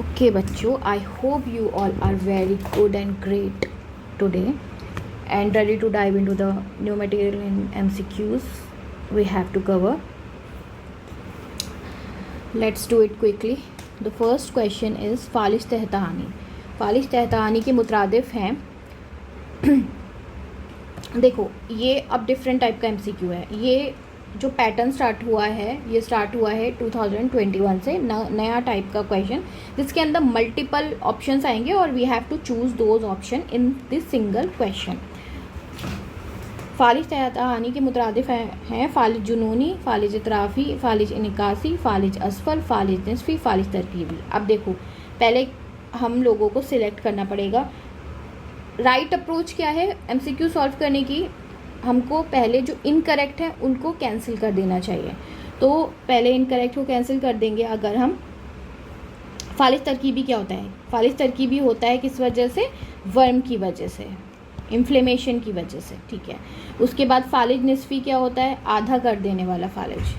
Okay बच्चों, I hope you all are very good and great today and ready to dive into the new material in MCQs we have to cover. Let's do it quickly. The first question is फालिज तहतानी. फालिज तहतानी के मुतरादिफ हैं. देखो ये अब different type का MCQ है. ये जो पैटर्न स्टार्ट हुआ है ये स्टार्ट हुआ है 2021 से. नया टाइप का क्वेश्चन जिसके अंदर मल्टीपल ऑप्शंस आएंगे और we have to choose those option in this single question. फालिज तहतानी के मुतरादिफ हैं फालिज जुनूनी, फालिज इतराफ़ी, फालिज इनकासी, फालिज असफल, फालिज निस्फ़ी, फालिज तरकीबी. अब देखो पहले हम लोगों को सिलेक्ट करना पड़ेगा. राइट अप्रोच क्या है MCQ सॉल्व करने की. हमको पहले जो इनकरेक्ट है उनको कैंसिल कर देना चाहिए. तो पहले इनकरेक्ट को कैंसिल कर देंगे. अगर हम फालिज तरकीबी क्या होता है, फालिज तरकीबी होता है किस वजह से, वर्म की वजह से, इन्फ्लेमेशन की वजह से. ठीक है. उसके बाद फालिज निस्फ़ी क्या होता है, आधा कर देने वाला फालिज,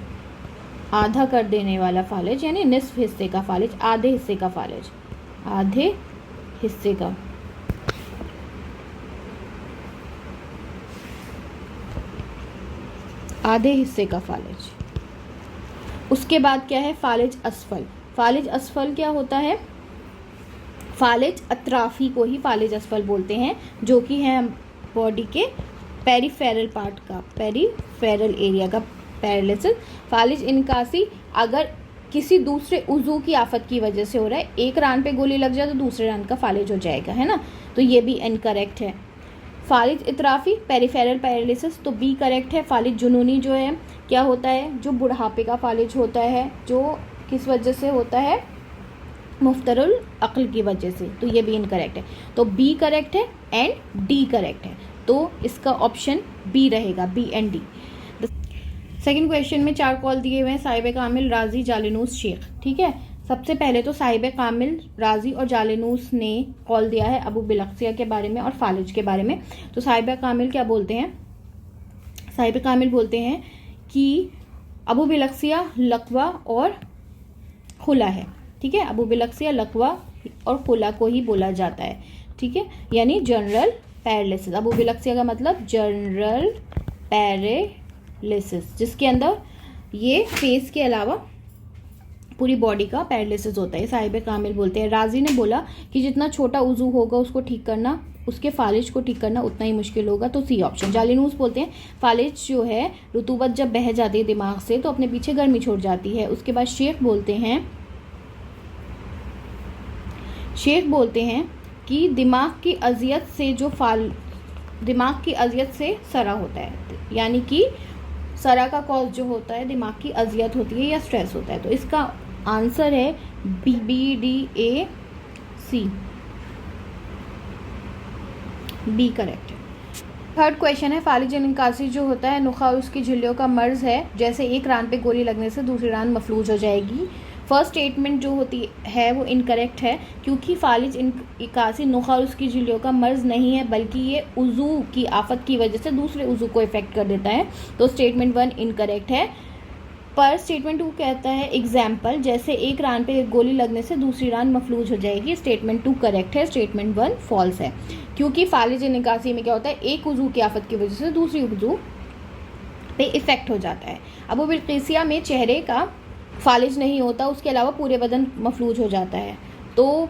आधा कर देने वाला फालिज यानी निस्फ हिस्से का फालिज, आधे हिस्से का फालिज, आधे हिस्से का. आधे हिस्से का फालिज. उसके बाद क्या है फालिज असफल. फालिज असफल क्या होता है, फालिज अतराफ़ी को ही फालिज असफल बोलते हैं, जो कि है बॉडी के पेरिफेरल पार्ट का, पेरिफेरल एरिया का पैरालिसिस. फालिज इनकासी अगर किसी दूसरे उज़ू की आफत की वजह से हो रहा है, एक रान पे गोली लग जाए तो दूसरे रान का फालिज हो जाएगा, है ना. तो ये भी इनकरेक्ट है. फालिज इतराफ़ी पेरिफेरल पैरालिसिस तो बी करेक्ट है. फालिज जुनूनी जो है क्या होता है, जो बुढ़ापे का फालिज होता है, जो किस वजह से होता है, मुफ्तरुल अक्ल की वजह से. तो ये भी इनकरेक्ट है. तो बी करेक्ट है एंड डी करेक्ट है. तो इसका ऑप्शन बी रहेगा, B and D. Second question में 4 कॉल दिए हुए हैं, साहिब कामिल, राजी, जालिनूस, शेख. ठीक है. सबसे पहले तो साहिब कामिल, राजी और जालिनूस ने कॉल दिया है अबू बिलक्सिया के बारे में और फालिज के बारे में. तो साहिब कामिल क्या बोलते हैं, साहिब कामिल बोलते हैं कि अबू बिलक्सिया लकवा और खुला है. ठीक है. अबू बिलक्सिया लकवा और खुला को ही बोला जाता है. ठीक है. यानी जनरल पैरालिसिस. अबू बिलक्सिया का मतलब जनरल पैरालिसिस, जिसके अंदर ये फेस के अलावा पूरी बॉडी का पैरालिसिस होता है. साहिब कामिल बोलते हैं. राजी ने बोला कि जितना छोटा उज़ू होगा उसको ठीक करना, उसके फालिज को ठीक करना उतना ही मुश्किल होगा. तो सी ऑप्शन. जालिनूस बोलते हैं फालिज जो है रुतूबत जब बह जाती है दिमाग से तो अपने पीछे गर्मी छोड़ जाती है. उसके बाद शेख बोलते हैं कि दिमाग की अजियत से जो दिमाग की अजियत से सरा होता है, यानी कि सरा का कॉज जो होता है दिमाग की अजियत होती है या स्ट्रेस होता है. तो इसका आंसर है BDAC, बी करेक्ट है. थर्ड क्वेश्चन है फालिज इनकासी जो होता है नुखा और उसकी झिल्लियों का मर्ज है, जैसे एक रान पे गोली लगने से दूसरी रान मफलूज हो जाएगी. फर्स्ट स्टेटमेंट जो होती है वो इनकरेक्ट है, क्योंकि फालिज इनकासी नुखा और उसकी झिल्लियों का मर्ज नहीं है, बल्कि ये उज़ू की आफत की वजह से दूसरे उज़ू को इफेक्ट कर देता है. तो स्टेटमेंट 1 इनकरेक्ट है. पर स्टेटमेंट 2 कहता है एग्जाम्पल, जैसे एक रान पे एक गोली लगने से दूसरी रान मफलूज हो जाएगी. स्टेटमेंट 2 करेक्ट है. स्टेटमेंट 1 फॉल्स है, क्योंकि फालिज इनकासी में क्या होता है, एक उज़ू की आफत की वजह से दूसरी उज़ू पे इफेक्ट हो जाता है. अबू बिलक्सिया में चेहरे का फालिज नहीं होता, उसके अलावा पूरे बदन मफलूज हो जाता है. तो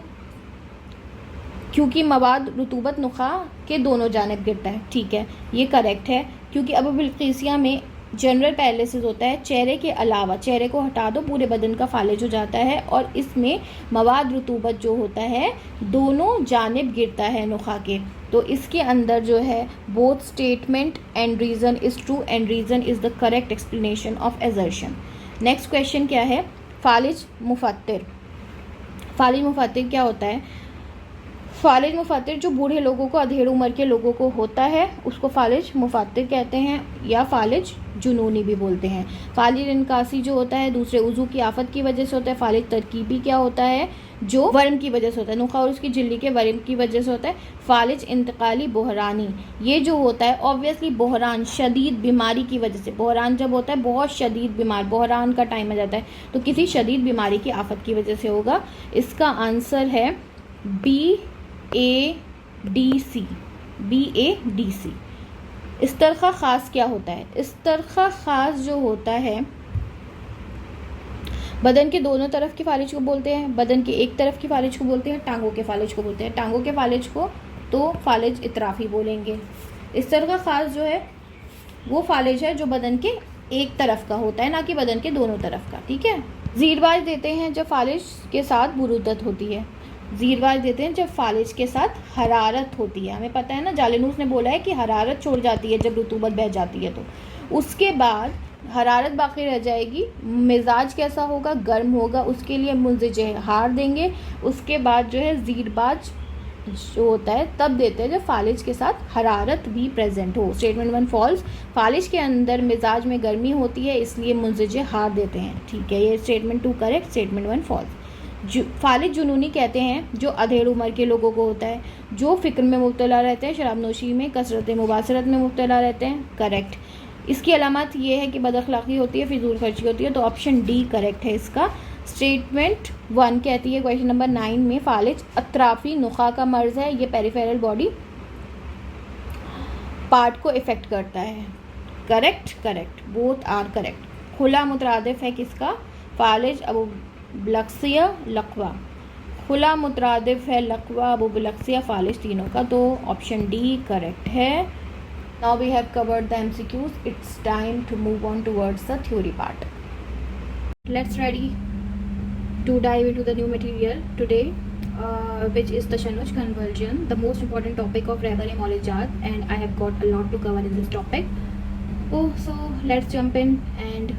क्योंकि मवाद रुतूबत नुखा के दोनों जानिब गिरता है. ठीक है. ये करेक्ट है, क्योंकि अबू बिलक्सिया में जनरल पैरालिसिस होता है, चेहरे के अलावा, चेहरे को हटा दो पूरे बदन का फालिज हो जाता है, और इसमें मवाद रुतूबत जो होता है दोनों जानिब गिरता है नुखा के. तो इसके अंदर जो है both statement and reason is true and reason is the correct explanation of assertion. Next question क्या है, फालिज मुफत्तिर. फालिज मुफत्तिर क्या होता है, फालिज मुफातिर जो बूढ़े लोगों को, अधेड़ उम्र के लोगों को होता है, उसको फालिज मुफातिर कहते हैं या फालिज जुनूनी भी बोलते हैं। फालिज इनकासी जो होता है दूसरे उज़ू की आफत की वजह से होता है। फालिज तरकीबी क्या होता है, जो वर्म की वजह से होता है, नुखा और उसकी झिल्ली के वर्म की वजह से होता है। फालिज इंतकाली बहरानी, ये जो होता है ऑब्वियसली बहरान शदीद बीमारी की वजह से, बहरान जब होता है बहुत शदीद बीमार, बहरान का टाइम आ जाता है तो किसी शदीद बीमारी की आफत की वजह से होगा। इसका आंसर है BADC, BADC। इस्तरखा ख़ास क्या होता है, इस्तरखा ख़ास जो होता है बदन के दोनों तरफ की फालिज को बोलते हैं, बदन के एक तरफ की फालिज को बोलते हैं, टांगों के फालिज को बोलते हैं। टांगों के फालिज को तो फालिज इतराफ़ी बोलेंगे। इस्तरखा ख़ास जो है वो फालिज है जो बदन के एक तरफ का होता है, ना कि बदन के दोनों तरफ का, ठीक है। ज़ीरबाज देते हैं जब फालिज के साथ बुरूदत होती है, ज़ीरबाज देते हैं जब फालिज के साथ हरारत होती है। हमें पता है ना, जालिनूस ने बोला है कि हरारत छोड़ जाती है जब रुतूबत बह जाती है, तो उसके बाद हरारत बाकी रह जाएगी। मिजाज कैसा होगा, गर्म होगा, उसके लिए मुंज़िजे हार देंगे। उसके बाद जो है ज़ीरबाज जो होता है तब देते हैं जब फालिज के साथ हरारत भी प्रेजेंट हो। स्टेटमेंट 1 फॉल्स, फालिज के अंदर मिजाज में गर्मी होती है इसलिए मुंज़िजे हार देते हैं, ठीक है। ये स्टेटमेंट 2 करेक्ट, स्टेटमेंट 1 फॉल्स। फालिज जुनूनी कहते हैं जो अधेड़ उम्र के लोगों को होता है, जो फ़िक्र में मुब्तला रहते हैं, शराब नोशी में, कसरत मुबासरत में मुब्तला रहते हैं, करेक्ट। इसकी अलामत ये है कि बदअखलाक़ी होती है, फिजूल खर्ची होती है, तो ऑप्शन डी करेक्ट है इसका। स्टेटमेंट 1 कहती है क्वेश्चन नंबर 9 में फालिज अतराफ़ी नुखा का मर्ज़ है, ये पेरिफेरल बॉडी पार्ट को इफ़ेक्ट करता है, correct, correct, both are correct. खुला मुतरादिफ है किसका, फालिज अबुबलक्सिया लकवा, खुला मुतरादिफ है लकवा अबुबलक्सिया फालिज तीनों का, तो ऑप्शन डी करेक्ट है। Now we have covered the MCQs. It's time to move on towards the theory part. Let's ready to dive into the new material today, which is Tashannuj conversion, the most important topic of Rehbari Molijat, and I have got a lot to cover in this topic. So let's jump in and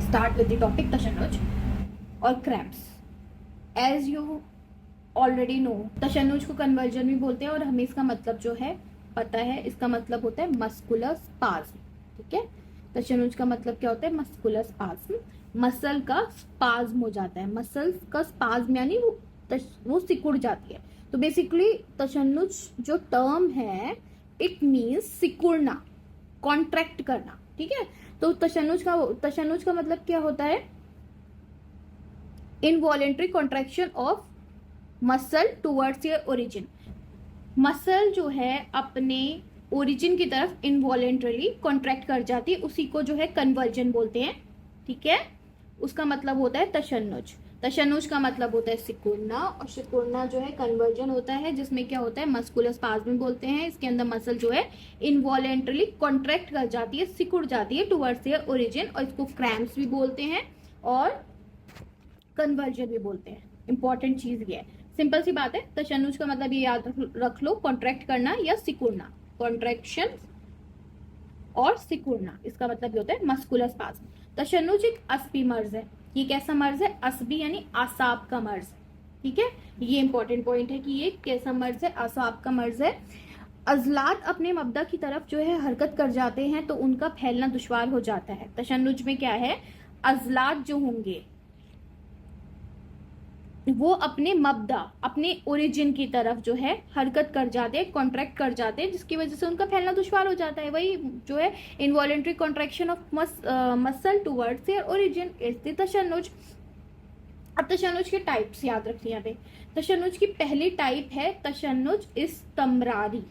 start with the topic Tashannuj or cramps. As you already know, तशन्नुज को conversion भी बोलते हैं और हमें इसका मतलब जो है पता है, इसका मतलब होता है मस्कुलर स्पाज्म, ठीक है। तशन्नुज का मतलब क्या होता है, मस्कुलर स्पाज्म, मसल का स्पाज्म हो जाता है, मसल का स्पाज्म यानी वो सिकुड़ जाती है। तो बेसिकली तशन्नुज जो टर्म है इट मीन्स सिकुड़ना, कॉन्ट्रैक्ट करना, ठीक है। तो तशन्नुज का मतलब क्या होता है, involuntary contraction of muscle towards your origin. Muscle जो है अपने ओरिजिन की तरफ इनवॉलेंट्रली कॉन्ट्रैक्ट कर जाती है, उसी को जो है कन्वर्जन बोलते हैं, ठीक है। उसका मतलब होता है तशन्नुज। तशन्नुज का मतलब होता है सिकुड़ना, और सिकुड़ना जो है कन्वर्जन होता है, जिसमें क्या होता है मस्कुलर स्पाज्म बोलते हैं। इसके अंदर मसल जो है इनवॉलेंट्रली कॉन्ट्रैक्ट कर जाती है, सिकुड़ जाती है टुवर्ड्स देयर ओरिजिन, और इसको क्रैम्प्स भी बोलते हैं और कन्वर्जन भी बोलते हैं। इंपॉर्टेंट चीज ये है, सिंपल सी बात है। तशन्नुज का मतलब ये याद रख लो, कॉन्ट्रैक्ट करना या सिकुड़ना, कॉन्ट्रैक्शन और सिकुड़ना, इसका मतलब ये होता है मस्कुलर स्पाज्म। तशन्नुज एक अस्बी मर्ज है। ये कैसा मर्ज है, अस्बी यानी आसाब का मर्ज, ठीक है। ये इंपॉर्टेंट पॉइंट है कि ये कैसा मर्ज है, आसाब का मर्ज है। अजलात अपने मबदा की तरफ जो है हरकत कर जाते हैं तो उनका फैलना दुश्वार हो जाता है। तशन्नुज में क्या है, अजलात जो होंगे वो अपने मबदा, अपने ओरिजिन की तरफ जो है हरकत कर जाते हैं, कॉन्ट्रैक्ट कर जाते हैं, जिसकी वजह से उनका फैलना दुश्वार हो जाता है। वही जो है involuntary contraction of muscle towards their origin is the तशन्नुज। अब तशन्नुज के टाइप्स याद रखिए यहाँ पे। तशन्नुज की पहली टाइप है तशन्नुज इस्तमरारी।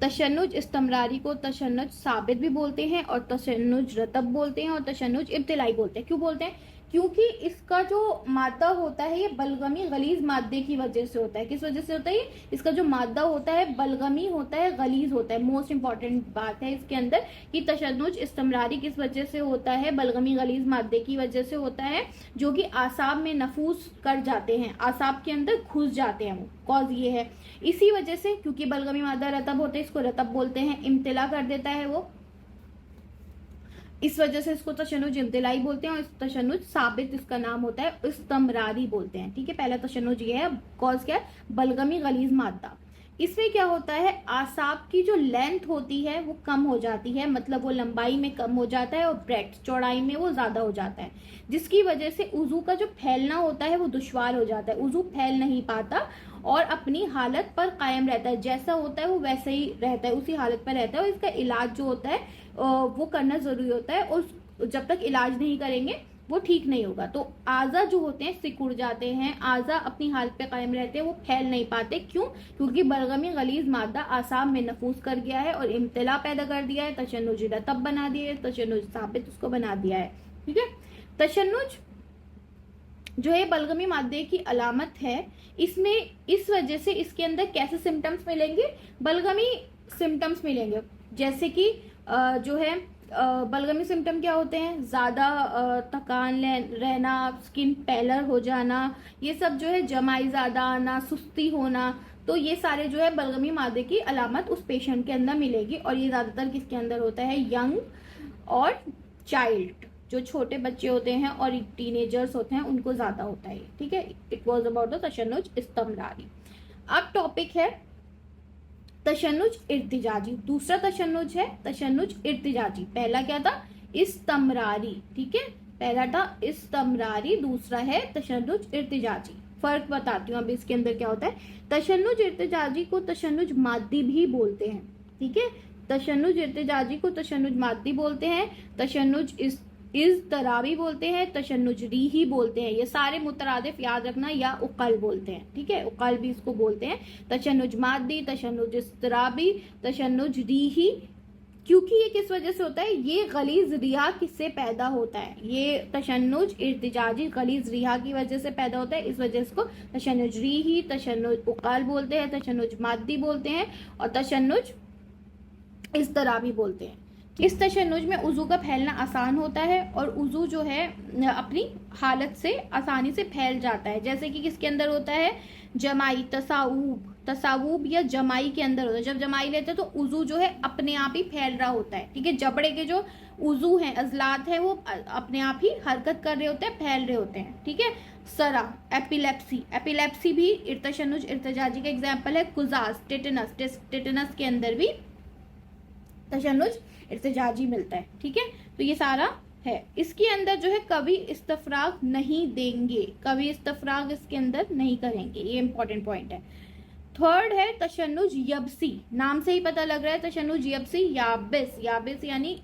तशन्नुज इस्तमरारी को तशन्नुज साबित भी बोलते हैं और तशन्नुज रतब बोलते हैं और तशन्नुज इब्तिलाई बोलते हैं। क्यों बोलते हैं, क्योंकि इसका जो मादा होता है ये बलगमी गलीज मादे की वजह से होता है। किस वजह से होता है, इसका जो मादा होता है बलगमी होता है, गलीज होता है। मोस्ट इंपॉर्टेंट बात है इसके अंदर कि तशन्नुज इस्तमरारी किस वजह से होता है, बलगमी गलीज मादे की वजह से होता है, जो कि आसाब में नफूस कर जाते हैं, आसाब के अंदर घुस जाते हैं। वो कॉज ये है, इसी वजह से, क्योंकि बलगमी मादा रतब होता है, इसको रतब बोलते हैं, इम्तिला कर देता है वो। इस वजह से इसको तशन्नुज इब्तिलाई बोलते हैं, और इस तशन्नुज साबित इसका नाम होता है, इस्तमरारी बोलते हैं। ठीक है, पहला तशन्नुज ये है। कॉज क्या है? बलगमी गलीज मादा। इसमें क्या होता है, आसाब की जो लेंथ होती है वो कम हो जाती है, मतलब वो लंबाई में कम हो जाता है और ब्रेड्थ चौड़ाई में वो ज्यादा हो जाता है, जिसकी वजह से उजू का जो फैलना होता है वो दुश्वार हो जाता है। उजू फैल नहीं पाता और अपनी हालत पर कायम रहता है, जैसा होता है वो वैसे ही रहता है, उसी हालत पर रहता है। और इसका इलाज जो होता है वो करना जरूरी होता है, और जब तक इलाज नहीं करेंगे वो ठीक नहीं होगा। तो आज़ा जो होते हैं सिकुड़ जाते हैं, आज़ा अपनी हालत पे कायम रहते हैं, वो फैल नहीं पाते। क्यों? क्योंकि बलगमी गलीज मादा आसाब में नफूस कर गया है और इम्तिला पैदा कर दिया है, तशन्नुज रतब बना दिया है, तशन्नुज साबित उसको बना दिया है। ठीक है, तशन्नुज जो है बलगमी मादे की अलामत है। इसमें इस वजह से इसके अंदर कैसे सिम्टम्स मिलेंगे? बलगमी सिम्टम्स मिलेंगे, जैसे कि जो है बलगमी सिम्टम क्या होते हैं? ज्यादा थकान रहना, स्किन पैलर हो जाना, ये सब जो है, जमाई ज्यादा आना, सुस्ती होना, तो ये सारे जो है बलगमी मादे की अलामत उस पेशेंट के अंदर मिलेगी। और ये ज्यादातर किसके अंदर होता है? यंग और चाइल्ड, जो छोटे बच्चे होते हैं और टीनेजर्स होते हैं, उनको ज्यादा होता है। ठीक है, इट वॉज अबाउट द तशन्नुज इस्तमरारी। अब टॉपिक है तशन्नुज इर्तिजाजी। दूसरा तशन्नुज है तशन्नुज इर्तिजाजी। पहला क्या था? इस्तमरारी। ठीक है, पहला था इस्तमरारी, दूसरा है तशन्नुज इर्तिजाजी। फर्क बताती हूँ अभी इसके अंदर क्या होता है। तशन्नुज इर्तिजाजी को तशन्नुज मादी भी बोलते हैं। ठीक है, तशन्नुज इर्तिजाजी को तशन्नुज मादी बोलते हैं, तशन्नुज इज़्तराबी बोलते हैं, तशन्नुज रीही बोलते हैं। ये सारे मुतरादिफ याद रखना, या उकल बोलते हैं। ठीक है, उकल भी इसको बोलते हैं। तशन्नुज मादी, तशन्नुज इज़्तराबी, तशन्नुज रीही। क्योंकि ये किस वजह से होता है? ये गलीज रिहा किससे पैदा होता है? ये तशन्नुज इर्तिजाजी गलीज रिहा की वजह से पैदा होता है, इस वजह से इसको तशन्नुज रीही, तशन्नुज उकल बोलते हैं, तशन्नुज मादी बोलते हैं, और तशन्नुज इज़्तराबी बोलते हैं। इस तशन्नुज में उजू का फैलना आसान होता है, और उजू जो है अपनी हालत से आसानी से फैल जाता है। जैसे कि किसके अंदर होता है? जमाई, तसावूब या जमाई के अंदर होता है। जब जमाई लेते हैं तो उजू जो है अपने आप ही फैल रहा होता है। ठीक है, जबड़े के जो उजू हैं, अजलात हैं, वो अपने आप ही हरकत कर रहे होते हैं, फैल रहे होते हैं। ठीक है, सरा, एपिलेप्सी भी तशन्नुज इर्तिजाजी का एग्जाम्पल है। कुजाज, टेटनस के अंदर भी तशन्नुज इर्तिजाजी मिलता है। ठीक है, तो ये सारा है। इसके अंदर जो है कभी इस्तफराग नहीं देंगे, कभी इस्तफराग इसके अंदर नहीं करेंगे, ये इंपॉर्टेंट पॉइंट है। थर्ड है तशन्नुज यबसी। नाम से ही पता लग रहा है तशन्नुज यबसी, याबिस यानी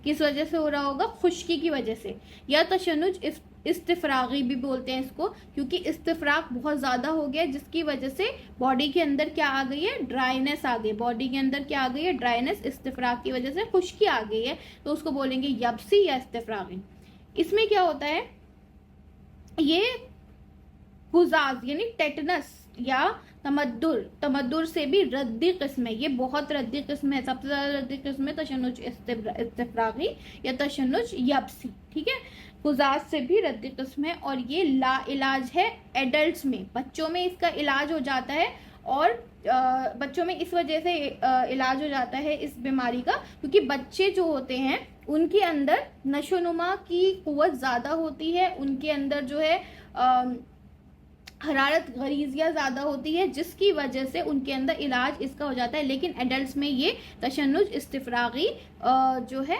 किस वजह से हो रहा होगा? खुश्की की वजह से। या तशन्नुज इस्तिफरागी भी बोलते हैं इसको, क्योंकि इस्तिफराग बहुत ज्यादा हो गया, जिसकी वजह से बॉडी के अंदर क्या आ गई है? ड्राइनेस आ गई। बॉडी के अंदर क्या आ गई है? ड्राइनेस। इस्तिफराग की वजह से खुश्की आ गई है, तो उसको बोलेंगे यबसी या इस्तिफरागी। इसमें क्या होता है? ये गुजाज यानी टेटनस या तमद्दुर से भी रद्दी किस्म है। ये बहुत रद्दी किस्म है, सबसे ज्यादा रद्दी किस्म है तशन्नुज इस्तिफरागी या तशन्नुज यबसी। ठीक है, गुजाज से भी रद्दी किस्म है, और ये ला इलाज है एडल्ट्स में। बच्चों में इसका इलाज हो जाता है, और बच्चों में इस वजह से इलाज हो जाता है इस बीमारी का, क्योंकि बच्चे जो होते हैं उनके अंदर नशोनुमा की कुव्वत ज्यादा होती है, उनके अंदर जो है हरारत गरीजिया ज्यादा होती है, जिसकी वजह से उनके अंदर इलाज इसका हो जाता है। लेकिन एडल्ट्स में ये तशन्नुज इस्तिफरागी जो है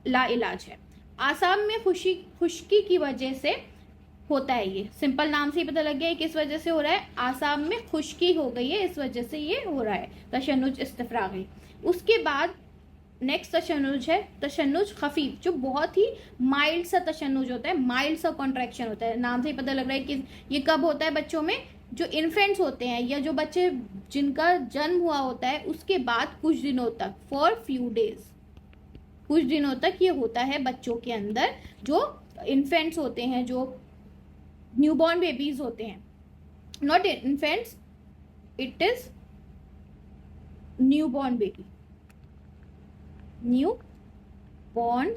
ला इलाज है। आसाम में खुश्की की वजह से होता है। ये सिंपल नाम से ही पता लग गया है किस वजह से हो रहा है। आसाम में खुश्की हो गई है, इस वजह से ये हो रहा है तशन्नुज इस्तिफरागी। उसके बाद नेक्स्ट तशन्नुज है तशन्नुज खफीफ, जो बहुत ही माइल्ड सा तशन्नुज होता है, माइल्ड सा कॉन्ट्रैक्शन होता है। नाम से ही पता लग रहा है कि ये कब होता है? बच्चों में जो इन्फेंट्स होते हैं, या जो बच्चे जिनका जन्म हुआ होता है उसके बाद कुछ दिनों तक, फॉर फ्यू डेज, कुछ दिनों तक ये होता है बच्चों के अंदर। जो इन्फेंट्स होते हैं, जो न्यूबॉर्न बेबीज होते हैं, not infants, it is newborn baby, new born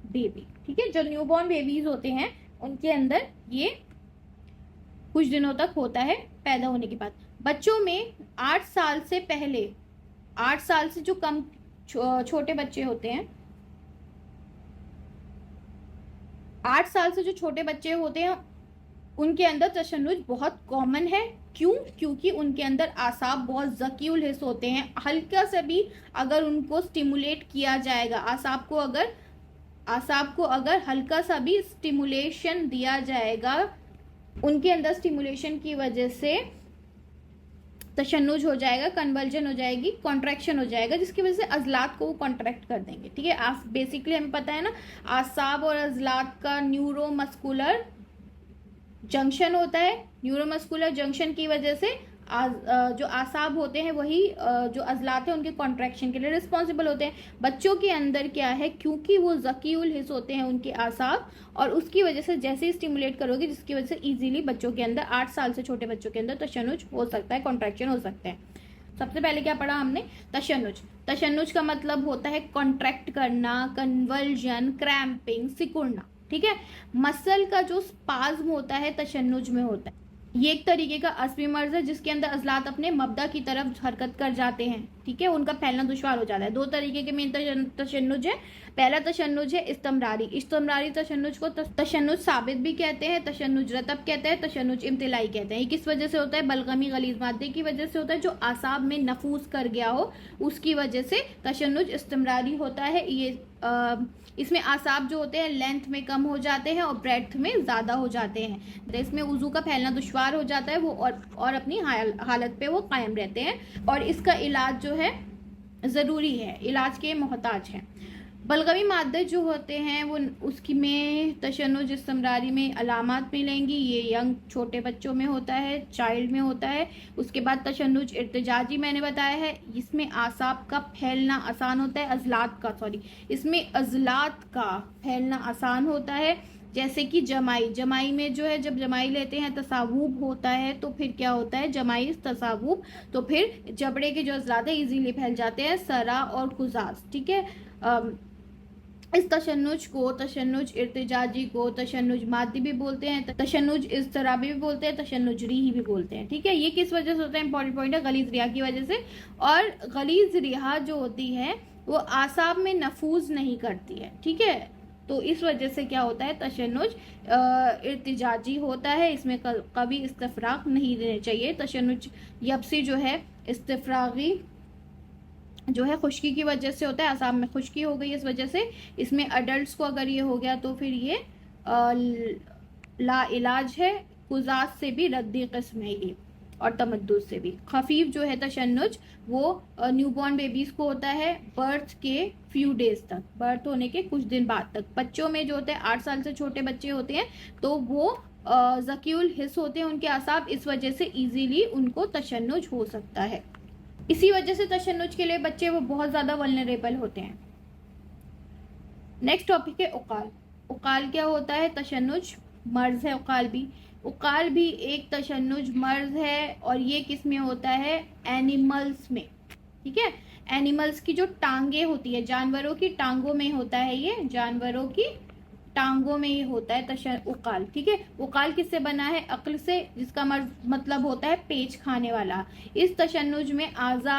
baby. ठीक है, जो न्यूबॉर्न बेबीज होते हैं उनके अंदर ये कुछ दिनों तक होता है पैदा होने के बाद। बच्चों में 8 साल से पहले, 8 साल से जो कम छोटे बच्चे होते हैं 8 साल से जो छोटे बच्चे होते हैं उनके अंदर तशन्नुज बहुत कॉमन है। क्यों? क्योंकि उनके अंदर आसाब बहुत ज़कीउल हिस्स होते हैं। हल्का सा भी अगर उनको स्टिमुलेट किया जाएगा, आसाब को अगर हल्का सा भी स्टिमुलेशन दिया जाएगा, उनके अंदर स्टिमुलेशन की वजह से तशन्नुज हो जाएगा, कन्वर्जन हो जाएगी, कॉन्ट्रैक्शन हो जाएगा, जिसकी वजह से अजलात को वो कॉन्ट्रैक्ट कर देंगे। ठीक है, आप बेसिकली हमें पता है ना, आसाब और अजलात का न्यूरोमस्कुलर जंक्शन होता है। न्यूरोमस्कुलर जंक्शन की वजह से जो आसाब होते हैं वही जो अजलात हैं उनके कॉन्ट्रैक्शन के लिए रिस्पॉन्सिबल होते हैं। बच्चों के अंदर क्या है, क्योंकि वो ज़कीउल हिस्स होते हैं उनके आसाब, और उसकी वजह से जैसे ही स्टिमुलेट करोगे, जिसकी वजह से इजीली बच्चों के अंदर 8 साल से छोटे बच्चों के अंदर तशन्नुज हो सकता है, कॉन्ट्रैक्शन हो सकते हैं। सबसे पहले क्या पढ़ा हमने? तशन्नुज। तशन्नुज का मतलब होता है कॉन्ट्रैक्ट करना, कन्वर्जन, क्रैम्पिंग, सिकुड़ना। ठीक है, मसल का जो स्पाज्म होता है तशन्नुज में होता है। ये एक तरीके का अस्वी मर्ज है जिसके अंदर अजलात अपने मबदा की तरफ हरकत कर जाते हैं। ठीक है, उनका फैलना दुश्वार हो जाता है। 2 तरीके के मेन तशन्नुज है। पहला तशन्नुज है इस्तमरारी। इस्तमरारी तशन्नुज को तशन्नुज साबित भी कहते हैं, तशन्नुज रतब कहते हैं, तशन्नुज इम्तिलाई कहते हैं। ये किस वजह से होता है? बलगमी गलीज मादे की वजह से होता है, जो आसाब में नफूज कर गया हो उसकी वजह से तशन्नुज इस्तमरारी होता है। ये इसमें आसाब जो होते हैं लेंथ में कम हो जाते हैं और ब्रेड्थ में ज़्यादा हो जाते हैं, तो इसमें वुजू का फैलना दुश्वार हो जाता है वो, और अपनी हालत पे वो कायम रहते हैं, और इसका इलाज जो है ज़रूरी है, इलाज के मोहताज हैं। बलगमी मादे जो होते हैं वो उसकी में तशन्नुज इस्तमरारी में अलामात मिलेंगी। ये यंग छोटे बच्चों में होता है, चाइल्ड में होता है। उसके बाद तशन्नुज इर्तिजाजी मैंने बताया है, इसमें आसाब का फैलना आसान होता है, इसमें अजलात का फैलना आसान होता है। जैसे कि जमाई में जो है, जब जमाई लेते हैं तसावुब होता है, तो फिर क्या होता है? जमाई तसावुब, तो फिर जबड़े के जो अजलात है इजीली फैल जाते हैं, सरा और खुजास। ठीक है, इस तशन्नुज को, तशन्नुज इर्तिजाजी को तशन्नुज मादी भी बोलते हैं, तशन्नुज इज़्तिराबी भी बोलते हैं, तशन्नुज रिही भी बोलते हैं। ठीक है, ये किस वजह से होता है? इंपॉर्टेंट पॉइंट है, गलीज रिहा की वजह से। और गलीज रिहा जो होती है वो आसाब में नफूज नहीं करती है। ठीक है, तो इस वजह से क्या होता है? तशन्नुज इर्तिजाजी होता है, इसमें कभी इस्तफराग नहीं देने चाहिए। तशन्नुज यब्सी जो है इस्तफरागी जो है खुश्की की वजह से होता है, आसाब में खुश्की हो गई इस वजह से। इसमें अडल्ट्स को अगर ये हो गया तो फिर ये ला इलाज है, कुजात से भी रद्दी किस्म है ये, और तमद्दुद से भी। खफीफ जो है तशन्नुज वो न्यूबॉर्न बेबीज को होता है बर्थ के फ्यू डेज तक, बर्थ होने के कुछ दिन बाद तक। बच्चों में जो होते हैं 8 साल से छोटे बच्चे होते हैं तो वो ज़कीउल हिस्स होते हैं उनके आसाब, इस वजह से इजीली उनको तशन्नुज हो सकता है। इसी वजह से तशन्नुज के लिए बच्चे वो बहुत ज़्यादा वल्नरेबल होते हैं। नेक्स्ट टॉपिक है उकाल। उकाल क्या होता है? तशन्नुज मर्ज है उकाल भी एक तशन्नुज मर्ज है, और ये किस में होता है? एनिमल्स में। ठीक है, एनिमल्स की जो टांगे होती है, जानवरों की टांगों में होता है, ये जानवरों की टांगों में ये होता है उकाल। ठीक है, उकाल किससे बना है? अक्ल से, जिसका मतलब होता है पेच खाने वाला। इस तशन्नुज में आज़ा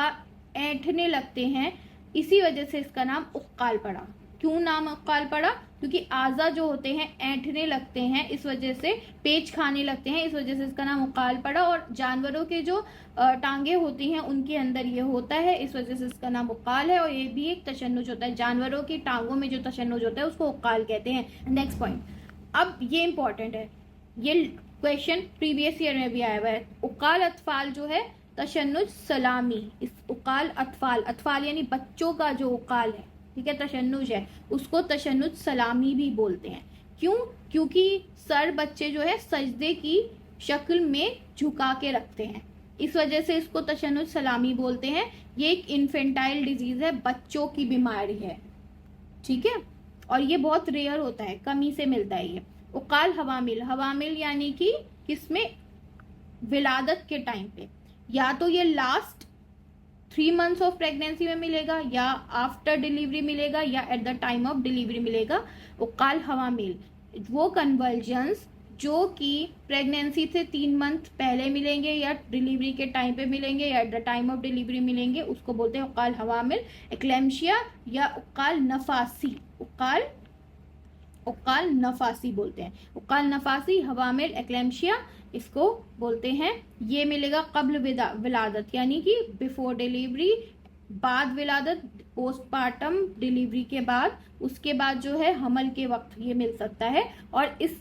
ऐंठने लगते हैं, इसी वजह से इसका नाम उकाल पड़ा। क्यों नाम उकाल पड़ा? क्योंकि आज़ा जो होते हैं ऐंठने लगते हैं, इस वजह से पेच खाने लगते हैं, इस वजह से इसका नाम उकाल पड़ा। और जानवरों के जो टांगे होती हैं उनके अंदर ये होता है, इस वजह से इसका नाम उकाल है। और ये भी एक तशन्नुज होता है, जानवरों की टांगों में जो तशन्नुज होता है उसको उकाल कहते हैं। नेक्स्ट पॉइंट, अब ये इंपॉर्टेंट है, ये क्वेश्चन प्रीवियस ईयर में भी आया हुआ है। उकाल अतफाल जो है तशन्नुज सलामी, इस उकाल अतफाल यानी बच्चों का जो उकाल है, ठीक है, तशन्नुज है, उसको तशन्नुज सलामी भी बोलते हैं। क्यों? क्योंकि सर बच्चे जो है सजदे की शक्ल में झुका के रखते हैं, इस वजह से इसको तशन्नुज सलामी बोलते हैं। ये एक इन्फेंटाइल डिजीज है, बच्चों की बीमारी है। ठीक है, और ये बहुत रेयर होता है, कमी से मिलता है ये। उकाल हवामिल यानी कि किसमें? विलादत के टाइम पे, या तो ये लास्ट 3 months ऑफ प्रेगनेंसी में मिलेगा, या आफ्टर डिलीवरी मिलेगा, या at the time of delivery मिलेगा। उकाल हवामिल वो कन्वर्जन्स जो कि प्रेगनेंसी से 3 month पहले मिलेंगे, या डिलीवरी के टाइम पे मिलेंगे, या at the time of delivery मिलेंगे, उसको बोलते हैं उकाल हवामिल। एक्लेम्शिया या उकाल नफासी, उकाल नफासी बोलते हैं। उकाल नफासी, हवामिल एक्लेम्शिया इसको बोलते हैं। ये मिलेगा कब्ल विलादत यानी कि बिफोर डिलीवरी, बाद विलादत पोस्टपार्टम डिलीवरी के बाद, उसके बाद जो है हमल के वक्त ये मिल सकता है। और इस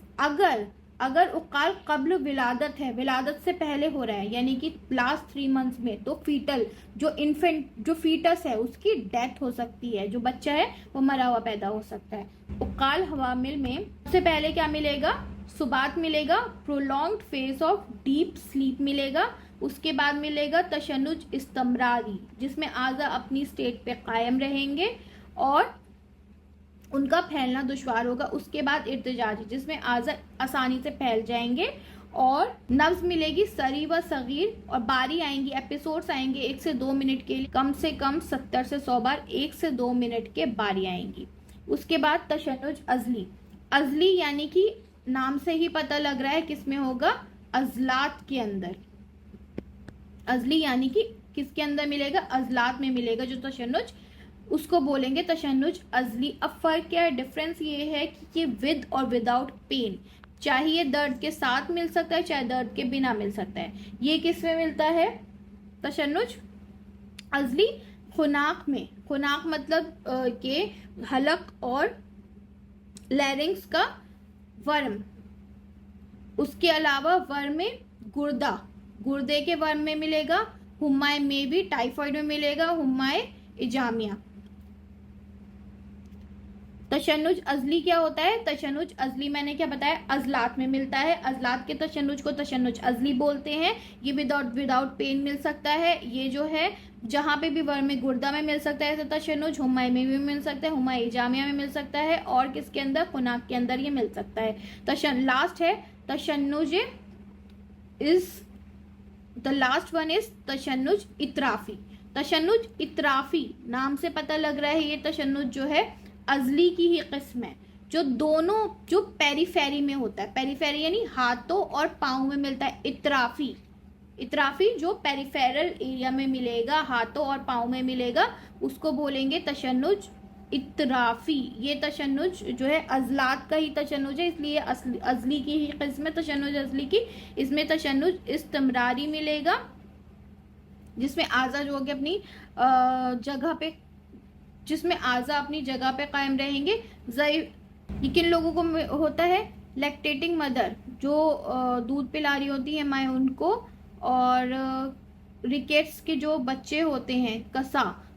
अगर उकाल कब्ल विलादत है, विलादत से पहले हो रहा है यानी कि लास्ट 3 मंथ्स में, तो फीटल जो फीटस है उसकी डेथ हो सकती है, जो बच्चा है वो मरा हुआ पैदा हो सकता है। उकाल हवामिल में सबसे पहले क्या मिलेगा, सुबात मिलेगा, prolonged phase of deep sleep मिलेगा, उसके बाद मिलेगा तशन्नुज इस्तमरारी जिसमें आज़ा अपनी स्टेट पे कायम रहेंगे और उनका फैलना दुश्वार होगा। उसके बाद इर्तिजाजी जिसमें आज़ा आसानी से फैल जाएंगे और नब्ज मिलेगी सरी व सगीर, और बारी आएंगी, एपिसोड्स आएंगे 1 से 2 मिनट के लिए, कम से कम 70 से 100 बार 1 से 2 मिनट के बारी आएंगी। उसके बाद तशन्नुज अजली, अजली यानी कि नाम से ही पता लग रहा है किसमें होगा, अजलात के अंदर। अजली यानी कि किसके अंदर मिलेगा, अजलात में मिलेगा जो तशन्नुज, उसको बोलेंगे तशन्नुज अजली। अब फर्क क्या है, डिफरेंस ये है कि ये विद और विदाउट पेन, चाहे ये दर्द के साथ मिल सकता है चाहे दर्द के बिना मिल सकता है। ये किस में मिलता है तशन्नुज अजली, खुनाक में। खुनाक मतलब के हलक और लैरिंग्स का वर्म, उसके अलावा वर्म में गुर्दे के वर्म में मिलेगा, हुम्माए में भी, टाइफाइड में मिलेगा हुम्माए इजामिया। तशन्नुज अजली क्या होता है, तशन्नुज अजली मैंने क्या बताया, अजलात में मिलता है। अजलात के तशन्नुज को तशन्नुज अजली बोलते हैं। ये विदाउट पेन मिल सकता है। ये जो है जहां पे भी वर्म में गुर्दा में मिल सकता है तो तशन्नुज, हुम्माए में भी मिल सकता है, हुम्माए इजामिया में मिल सकता है, और किसके अंदर, खुनाक के अंदर ये मिल सकता है। लास्ट है तशन्नुज द लास्ट वन इज तशन्नुज इतराफी। तशन्नुज इतराफी नाम से पता लग रहा है ये तशन्नुज जो है अजली की ही किस्म है, जो पेरीफेरी में होता है। पेरीफेरी यानी हाथों और पाँव में मिलता है। इतराफी जो पेरिफेरल एरिया में मिलेगा, हाथों और पाँव में मिलेगा, उसको बोलेंगे तशन्नुज इतराफी। ये तशन्नुज जो है अजलात का ही तशन्नुज है, इसलिए अजली की ही किस्म है तशन्नुज अजली की। इसमें तशन्नुज इस्तमरारी मिलेगा जिसमें आज़ा जो होगी अपनी जगह पे, जिसमें आज़ा अपनी जगह पे कायम रहेंगे। ये किन लोगों को होता है, लैक्टेटिंग मदर, जो दूध पिला रही होती है माएँ उनको, और रिकेट्स के जो बच्चे होते हैं,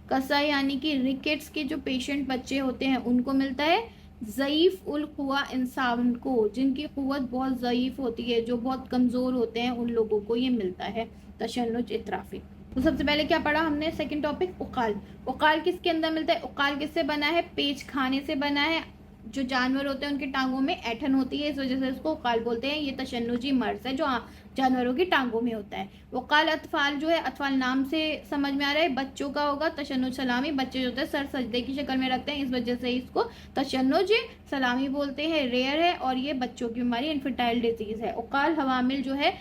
कसा यानी कि रिकेट्स के जो पेशेंट बच्चे होते हैं उनको मिलता है। ज़ईफ़ उल कुवा इंसान को, जिनकी कुव्वत बहुत ज़ईफ़ होती है, जो बहुत कमज़ोर होते हैं, उन लोगों को ये मिलता है तशन्नुज इतराफी। तो सबसे पहले क्या पढ़ा हमने, सेकंड टॉपिक उकाल। उकाल किसके अंदर मिलता है, उकाल किससे बना है, पेच खाने से बना है। जो जानवर होते हैं उनकी टांगों में ऐठन होती है, इस वजह से इसको उकाल बोलते हैं। ये तशन्नुजी मर्ज है जो जानवरों की टांगों में होता है। उकाल अतफाल जो है, अतफाल नाम से समझ में आ रहा है बच्चों का होगा। तशन्नुज सलामी, बच्चे जो होते हैं सर सजदे की शक्ल में रखते हैं, इस वजह से इसको तशन्नुज सलामी बोलते हैं। रेयर है और ये बच्चों की बीमारी, इन्फर्टाइल डिजीज है। उकाल हवामिल जो है,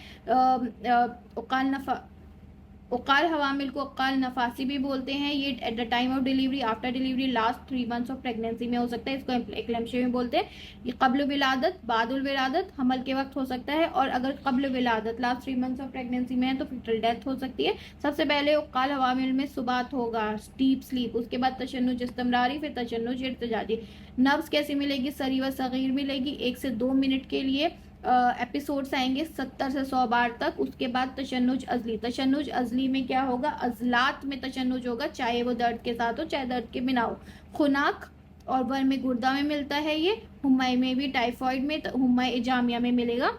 उकाल हवामिल को उकाल नफासी भी बोलते हैं। ये at the time of delivery, after delivery, last 3 months of pregnancy में हो सकता है, इसको एक्लेम्शिया में बोलते हैं। ये कब्ल विलादत, बादुल विलादत, हमल के वक्त हो सकता है, और अगर कब्ल विलादत लास्ट 3 मंथ्स ऑफ प्रेगनेंसी में है तो फिटल डेथ हो सकती है। सबसे पहले उकाल हवामिल में सुबात होगा, डीप स्लीप, उसके बाद तशन्नुज इस्तमरारी, फिर तशन्नुज इर्तिजाजी। नब्ज कैसी मिलेगी, सरी व सगीर मिलेगी 1 से 2 मिनट के लिए, एपिसोड्स आएंगे 70 से 100 बार तक। उसके बाद तशन्नुज अजली, तशन्नुज अजली में क्या होगा, अजलात में तशन्नुज होगा, चाहे वो दर्द के साथ हो चाहे दर्द के बिना हो। खुनाक और वर्म में गुर्दा में मिलता है ये, हुम्माई में भी, टाइफाइड में, हुम्माई इजामिया में मिलेगा,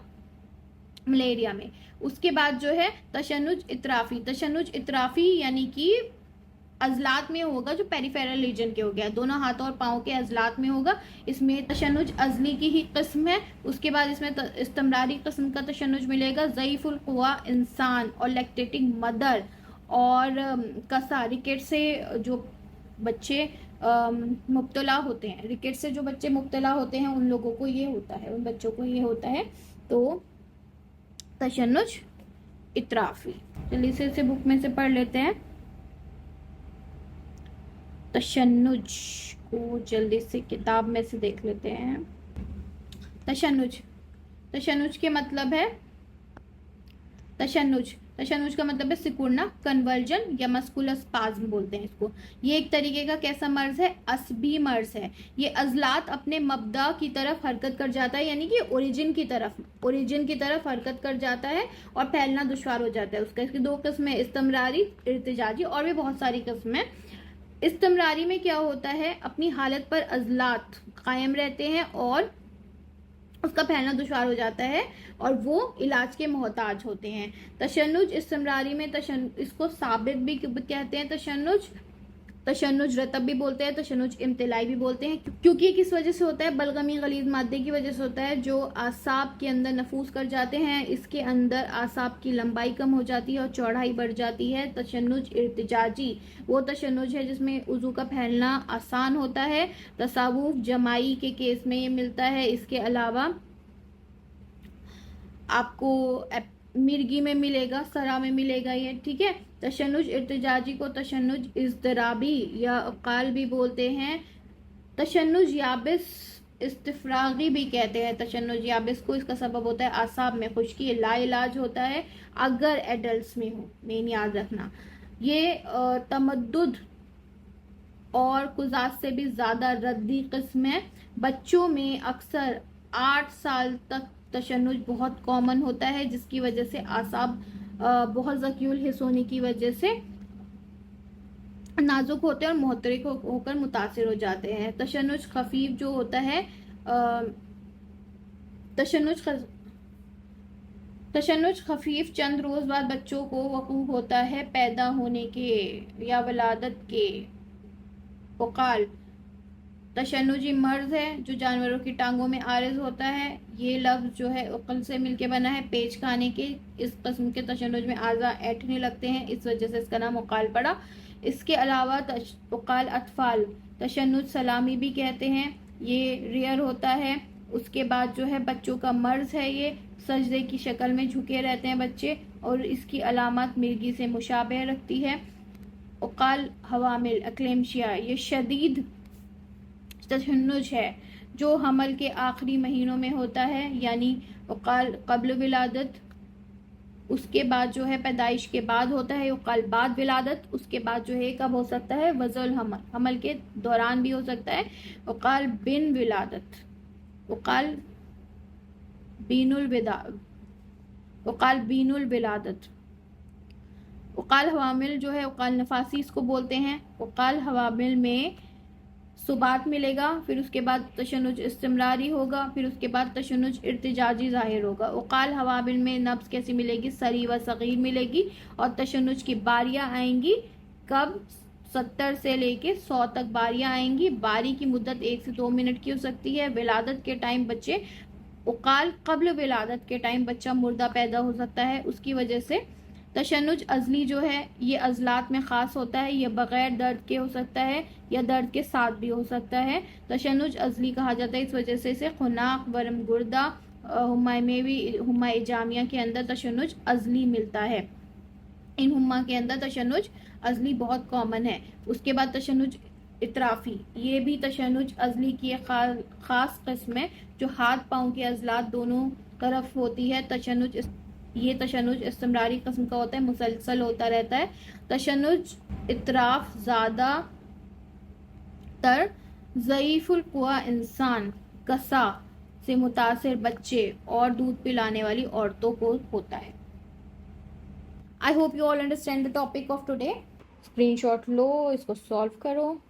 मलेरिया में। उसके बाद जो है तशन्नुज इतराफी, तशन्नुज इतराफी यानी कि अजलात में होगा, जो पेरिफेरल रीजन के हो गया, दोनों हाथों और पाँव के अजलात में होगा। इसमें तशन्नुज अजली की ही किस्म है। उसके बाद इसमें इस्तमरारी किस्म का तशन्नुज मिलेगा। ज़ईफ़ुल कुवा इंसान और लैक्टेटिंग मदर और कसा, रिकेट से जो बच्चे मुब्तला होते हैं, रिकेट से जो बच्चे मुब्तला होते हैं उन लोगों को ये होता है, उन बच्चों को ये होता है। तो तशन्नुज इतराफी, जल्दी से इसे बुक में से पढ़ लेते हैं। तशन्नुज को जल्दी से किताब में से देख लेते हैं। तशन्नुज, तशन्नुज के मतलब है तशन्नुज, तशन्नुज का मतलब है सिकुड़ना, कन्वर्जन या मस्कुलर स्पाज्म बोलते हैं इसको। ये एक तरीके का कैसा मर्ज है? असबी मर्ज है। ये अजलात अपने मबदा की तरफ हरकत कर जाता है, यानी कि ओरिजिन की तरफ हरकत कर जाता है और फैलना दुश्वार हो जाता है उसका। इसकी दो किस्में, इस्तमरारी, इर्तिजाजी, और भी बहुत सारी किस्में। इस्तमरारी में क्या होता है? अपनी हालत पर अजलात कायम रहते हैं और उसका फैलना दुश्वार हो जाता है और वो इलाज के मोहताज होते हैं। तशन्नुज इस्तमरारी में इसको साबित भी कहते हैं, तशन्नुज रतब भी बोलते हैं, तशन्नुज इम्तिलाई भी बोलते हैं। क्योंकि ये किस वजह से होता है? बलगमी गलीज मादे की वजह से होता है जो आसाब के अंदर नफूस कर जाते हैं। इसके अंदर आसाब की लंबाई कम हो जाती है और चौड़ाई बढ़ जाती है। तशन्नुज इर्तिजाजी वो तशन्नुज है जिसमें उज़ू का फैलना आसान होता है। तसावुफ जमाई के केस में ये मिलता है। इसके अलावा आपको मिर्गी में मिलेगा, सरा में मिलेगा ये, ठीक है। तशन्नुज इर्तिजाजी को तशन्नुज इज़्तिराबी या अकाल भी बोलते हैं। तशन्नुज याबिस इस्तिफ्रागी भी कहते हैं। तशन्नुज याबिस को इसका सबब होता है आसाब में खुश्की, लाइलाज होता है अगर एडल्ट्स में हो, मेन याद रखना। ये तमद्दुद और कुजात से भी ज़्यादा रद्दी किस्म है। बच्चों में अक्सर 8 साल तक तशन्नुज बहुत कॉमन होता है, जिसकी वजह से आसाब बहुत ज़कीउल हिस्स होने की वजह से नाजुक होते हैं और मुहतरिक होकर मुतासिर हो जाते हैं। तशन्नुज खफीफ जो होता है, तशन्नुज खफीफ चंद रोज़ बाद बच्चों को वकूफ़ होता है पैदा होने के या वलादत के। उकाल तशन्नुजी मर्ज है जो जानवरों की टांगों में आरिज होता है। ये लफ्ज़ जो है उकल से मिलके बना है, पेच खाने के। इस किस्म के तशन्नुज में आज़ा ऐठने लगते हैं, इस वजह से इसका नाम उकाल पड़ा। इसके अलावा उकाल अतफाल तशन्नुज सलामी भी कहते हैं, ये रेयर होता है। उसके बाद जो है बच्चों का मर्ज है, ये सजदे की शक्ल में झुके रहते हैं बच्चे और इसकी अलामत मिर्गी से मुशाबह रखती है। उकाल हवामिल एक्लेम्शिया ये शदीद तशन्नुज है जो हमल के आखिरी महीनों में होता है, यानी उकाल कब्ल विलादत, उसके बाद जो है पैदाइश के बाद होता है। उकाल बाद विलादत, उसके बाद जो है कब हो सकता है? वज़ुल हमल, हमल के दौरान भी हो सकता है। उकाल बिन विलादत, उकाल बीनुल विलादत। उकाल हवामिल जो है उकाल नफासी इसको बोलते हैं। उकाल हवामिल में सुबात मिलेगा, फिर उसके बाद तशन्नुज इस्तिमरारी होगा, फिर उसके बाद तशन्नुज इर्तिजाजी ज़ाहिर होगा। उकाल हवामिल में नब्ज़ कैसी मिलेगी? सरी व सगीर मिलेगी और तशन्नुज की बारियाँ आएंगी कब? 70 से लेके 100 तक बारियाँ आएंगी। बारी की मुद्दत 1 से 2 मिनट की हो सकती है। विलादत के टाइम बच्चे, उकाल कब्ल विलादत के टाइम बच्चा मुर्दा पैदा हो सकता है, उसकी वजह से। तशन्नुज अज़ली जो है ये अज़लात में ख़ास होता है, यह बग़ैर दर्द के हो सकता है या दर्द के साथ भी हो सकता है। तशन्नुज अज़ली कहा जाता है इस वजह से इसे खुनाक, वरम गुर्दा, हुम्मा में भी, हुम्मा जामिया के अंदर तशन्नुज अज़ली मिलता है। इन हुम्मा के अंदर तशन्नुज अज़ली बहुत कॉमन है। उसके बाद तशन्नुज इतराफ़ी, ये भी तशन्नुज अज़ली की एक ख़ास किस्म है जो हाथ पाँव के अज़लात दोनों तरफ होती है। ये तशन्नुज इस्तिमरारी किस्म का होता है, मुसलसल होता रहता है। तशन्नुज इतराफ ज़्यादा तर ज़ईफ़ुल कुवा इंसान, कसा से मुतासिर बच्चे और दूध पिलाने वाली औरतों को होता है। I hope you all understand the topic of today. Screenshot लो, इसको सॉल्व करो।